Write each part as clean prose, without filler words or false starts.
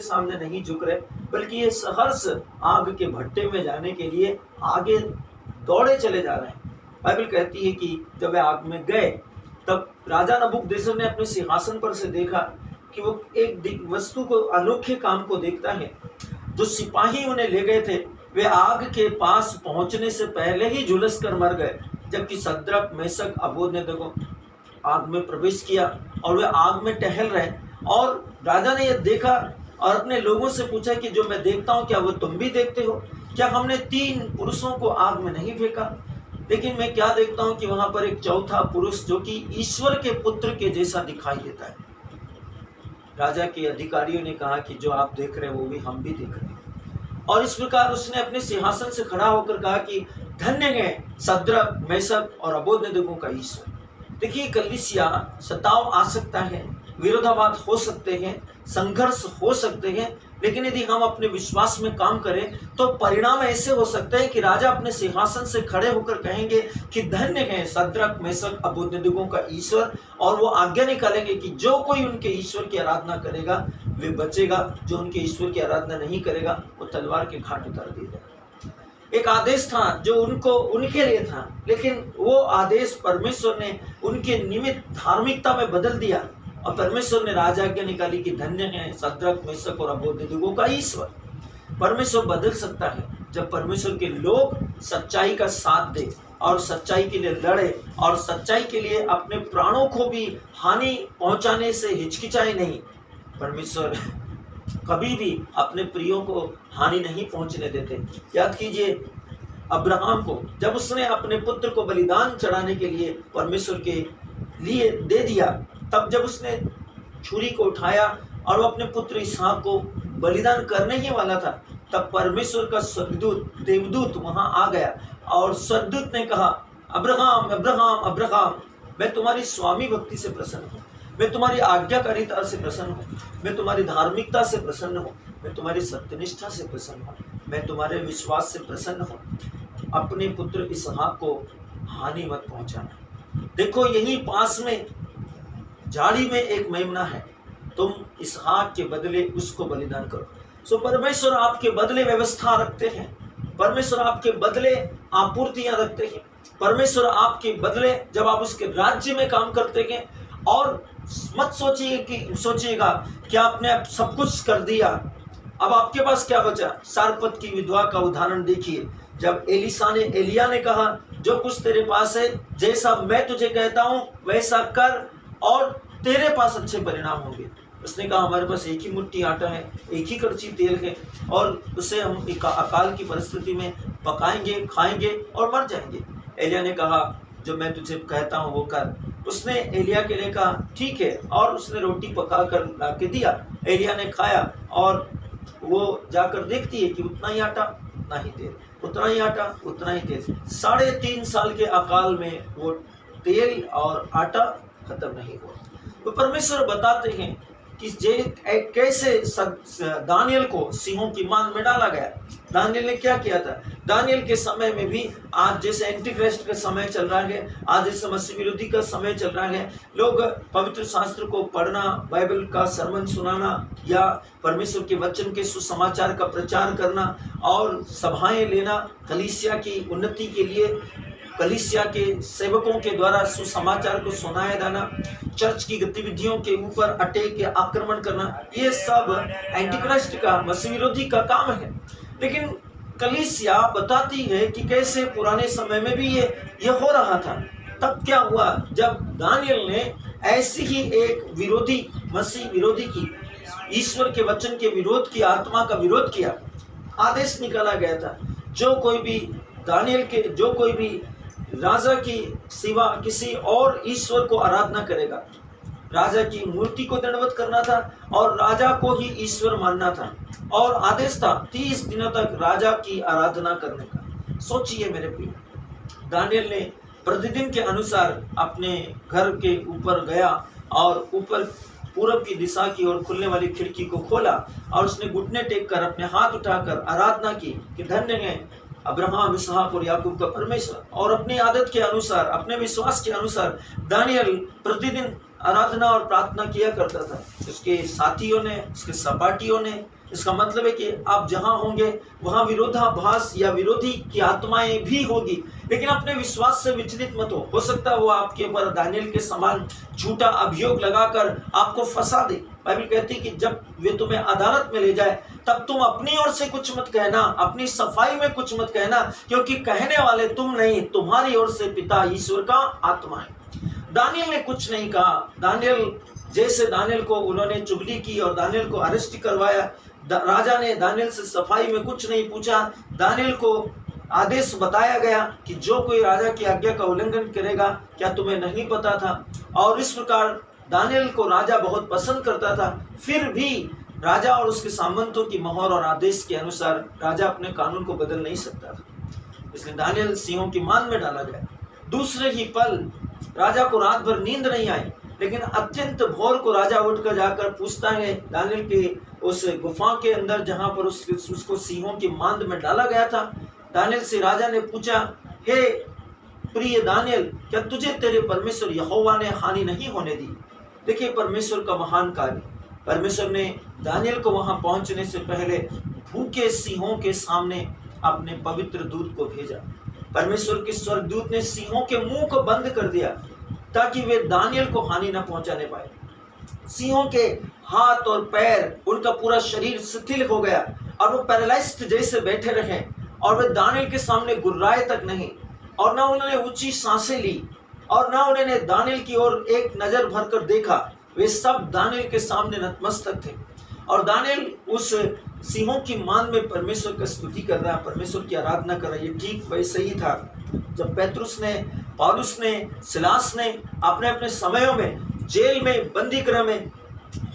सामने नहीं झुक रहे, बल्कि ये सहर्ष आग के भट्टे में जाने के लिए आगे दौड़े चले जा रहे हैं। बाइबल कहती है कि जब वे आग में गए तब राजा नबूकदनेस्सर ने अपने सिंहासन पर से देखा कि वो एक वस्तु को, अनोखे काम को देखता है। जो सिपाही उन्हें ले गए थे वे आग के पास पहुंचने से पहले ही झुलस कर मर गए, जबकि सद्रक, मेशक, अबेदनगो आग में प्रवेश किया और वे आग में टहल रहे। और राजा ने यह देखा और अपने लोगों से पूछा कि जो मैं देखता हूँ क्या वो तुम भी देखते हो? क्या हमने 3 पुरुषों को आग में नहीं फेंका? लेकिन मैं क्या देखता हूँ कि वहां पर एक चौथा पुरुष जो कि ईश्वर के पुत्र के जैसा दिखाई देता है। राजा के अधिकारियों ने कहा कि जो आप देख रहे हैं वो भी हम भी देख रहे हैं। और इस प्रकार उसने अपने सिंहासन से खड़ा होकर कहा कि धन्य है सद्रक, मेशक और अबेदनगो का ईश्वर। देखिए कलीसिया, सताव आ सकता है, विरोधाभास हो सकते हैं, संघर्ष हो सकते हैं, लेकिन यदि हम अपने विश्वास में काम करें तो परिणाम ऐसे हो सकते हैं कि राजा अपने सिंहासन से खड़े होकर कहेंगे कि धन्य है सद्रक, मेशक, अबेदनगो का ईश्वर। और वो आज्ञा निकालेंगे कि जो कोई उनके ईश्वर की आराधना करेगा वे बचेगा, जो उनके ईश्वर की आराधना नहीं करेगा वो तलवार के घाट उतार दिया जाएगा। एक आदेश था जो उनके लिए था, लेकिन वो आदेश परमेश्वर ने उनके निमित्त धार्मिकता में बदल दिया और परमेश्वर ने राजाज्ञा निकाली कि धन्य है सद्रक, मेशक और अबेदनगो का ईश्वर। परमेश्वर बदल सकता है जब परमेश्वर के लोग सच्चाई का साथ दे और सच्चाई के लिए लड़े और सच्चाई के लिए अपने प्राणों को भी हानि पहुंचाने से हिचकिचाए नहीं। परमेश्वर कभी भी अपने प्रियों को हानि नहीं पहुंचने देते। याद कीजिए अब्राहम को, जब उसने अपने पुत्र को बलिदान चढ़ाने के लिए परमेश्वर के लिए दे दिया, तब जब उसने छुरी को उठाया और वो अपने पुत्र इसहाक को बलिदान करने ही वाला था, तब परमेश्वर का स्वर्गदूत, देवदूत वहां आ गया और स्वर्गदूत ने कहा, अब्राहम, अब्राहम, अब्राहम, मैं तुम्हारी स्वामी भक्ति से प्रसन्न हूँ, मैं तुम्हारी आज्ञाकारिता से प्रसन्न हूँ, मैं तुम्हारी धार्मिकता से प्रसन्न हूँ, मैं तुम्हारी सत्यनिष्ठा से प्रसन्न हूँ, मैं तुम्हारे विश्वास से प्रसन्न हूँ। अपने पुत्र इसहाक को हानि मत पहुंचाना। देखो यही पास में झाड़ी में एक मेमना है, तुम इसहाक के बदले उसको बलिदान करो। सो परमेश्वर आपके बदले व्यवस्था रखते हैं, परमेश्वर आपके बदले आपूर्तियां रखते हैं, परमेश्वर आपके बदले जब आप उसके राज्य में काम करते हैं। और मत सोचिएगा कि आपने सब कुछ कर दिया, अब आपके पास क्या बचा। सारपत की विधवा का उदाहरण देखिए, जब एलिया ने कहा जो कुछ तेरे पास है, जैसा मैं तुझे कहता हूं वैसा कर और तेरे पास अच्छे परिणाम होंगे। उसने कहा हमारे पास एक ही मुट्ठी आटा है, एक ही कड़छी तेल है और उसे हम अकाल की परिस्थिति में पकाएंगे, खाएंगे और मर जाएंगे। एलिया ने कहा जो मैं तुझे कहता हूँ वो कर। उसने एलिया के लिए कहा ठीक है, और उसने रोटी पका कर ला के दिया। एलिया ने खाया और वो जाकर देखती है कि उतना ही आटा उतना ही तेल, उतना ही आटा उतना ही तेल। 3.5 साल के अकाल में वो तेल और आटा खत्म नहीं हुआ। तो परमेश्वर बताते हैं कि कैसे दानियल को सिंहों की मान में डाला गया। दानियल ने क्या किया था? दानियल के समय में भी आज जैसे एंटीक्राइस्ट का समय चल रहा है, आज जैसे मसीह विरोधी का समय चल रहा है, लोग पवित्र शास्त्र को पढ़ना, बाइबल का सरमन सुनाना या परमेश्वर के वचन के सुसमाचार का प्रचार करना और सभाएं लेना, कलीसिया की उन्नति के लिए कलीसिया के सेवकों के द्वारा सुसमाचार को सुनाया जाना, चर्च की गतिविधियों के ऊपर अटैक या आक्रमण करना, ये सब एंटीक्राइस्ट का, मसीह विरोधी का काम है। लेकिन कलीसिया बताती है कि कैसे पुराने समय में भी ये हो रहा था। तब क्या हुआ? जब दानियल ने ऐसी ही एक विरोधी, मसीह विरोधी की, ईश्वर के वचन के विरोध की, आत्मा का विरोध किया, आदेश निकाला गया था जो कोई भी राजा की सिवा किसी और ईश्वर को आराधना करेगा, राजा की मूर्ति को दंडवत करना था और राजा को ही ईश्वर मानना था। और आदेश था 30 दिनों तक राजा की आराधना करने का। सोचिए मेरे प्रिय, दानियल ने प्रतिदिन के अनुसार अपने घर के ऊपर गया और ऊपर पूरब की दिशा की ओर खुलने वाली खिड़की को खोला और उसने घुटने टेक कर अपने हाथ उठाकर आराधना की कि धन्य है अब्राहम, इसहाक और याकूब का परमेश्वर। और अपनी आदत के अनुसार, अपने विश्वास के अनुसार दानियल प्रतिदिन आराधना और प्रार्थना किया करता था, उसके साथियों ने, उसके सपाटियों ने। इसका मतलब है कि आप जहां होंगे वहां विरोधाभास या विरोधी की आत्माएं भी होगी, लेकिन अपने विश्वास से विचलित मत हो सकता है वो आपके ऊपर दानियल के समान झूठा अभियोग लगाकर आपको फंसा दे। बाइबल कहती है कि जब वे तुम्हें अदालत में ले जाए तब तुम अपनी ओर से कुछ मत कहना, अपनी सफाई में कुछ मत कहना, क्योंकि कहने वाले तुम नहीं, तुम्हारी ओर से पिता ईश्वर का आत्मा है। दानियल ने कुछ नहीं कहा। दानियल को उन्होंने चुगली की और दानियल को अरेस्ट करवाया। राजा ने दानियल से सफाई में कुछ नहीं पूछा। दानियल को आदेश बताया गया कि जो कोई राजा की आज्ञा का उल्लंघन करेगा, क्या तुम्हें नहीं पता था? और इस प्रकार दानियल को राजा बहुत पसंद करता था। फिर भी राजा और उसके सामंतों की मोहर और आदेश के अनुसार राजा अपने कानून को बदल नहीं सकता था, इसलिए दानियल सिंहों की मान में डाला गया। दूसरे ही पल राजा को रात भर नींद नहीं आई, लेकिन अत्यंत भोर को राजा उठकर जाकर पूछता है दानियल के उस गुफा के अंदर जहां पर उसको सिंहों की मांद में डाला गया था। दानियल से राजा ने पूछा, हे प्रिय दानियल, क्या तुझे तेरे परमेश्वर यहोवा ने हानि नहीं होने दी? देखिए परमेश्वर का महान कार्य। परमेश्वर ने दानियल को वहां पहुंचने से पहले भूखे सिंहों के सामने अपने पवित्र दूत को भेजा। परमेश्वर के स्वर्गदूत ने सिंहों के मुंह को बंद कर दिया ताकि वे दानियल को हानि न पहुंचाने पाए। सिंहों के हाथ और पैर, उनका पूरा शरीर शिथिल हो गया और वो पैरालाइज्ड जैसे बैठे रहे, और वे दानियल के सामने गुर्राए तक नहीं, और ना उन्होंने ऊंची सांसें ली, और ना उन्होंने दानियल की ओर एक नजर भरकर देखा। वे सब दानियल के सामने नतमस्तक थे, और दानियल उस सिंहों की मान में परमेश्वर का स्तुति कर रहा है, परमेश्वर की आराधना कर रहा है। ये ठीक वैसे ही था जब पेतरुस ने, पौलुस ने, सिलास ने अपने अपने समयों में जेल में, बंदी गृह में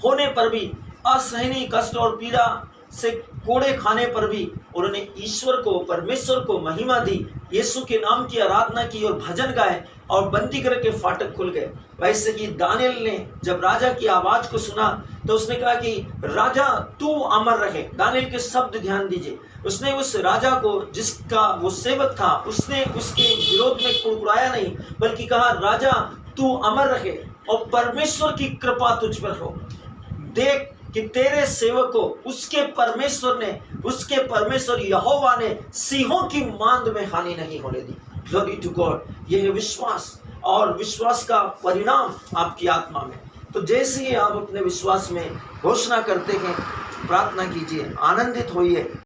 होने पर भी, असहनीय कष्ट और पीड़ा से कोड़े खाने पर भी उन्होंने ईश्वर को, परमेश्वर को महिमा दी, यीशु के नाम की आराधना की और भजन गाए, और बंदी गृह के फाटक खुल गए। वैसे ही दानियल ने जब राजा की आवाज को सुना तो उसने कहा कि राजा तू अमर रहे। दानियल के शब्द ध्यान दीजिए, उसने उस राजा को जिसका वो सेवक था, उसने उसके विरोध में कुड़कुड़ाया नहीं, बल्कि कहा राजा तू अमर रहे और परमेश्वर की कृपा तुझ पर हो। देख कि तेरे सेवक को उसके परमेश्वर यहोवा ने सिंहों की मांद में हानि नहीं होने दी। Glory to God. यह है विश्वास, और विश्वास का परिणाम आपकी आत्मा में। तो जैसे ही आप अपने विश्वास में घोषणा करते हैं, प्रार्थना कीजिए, आनंदित होइए।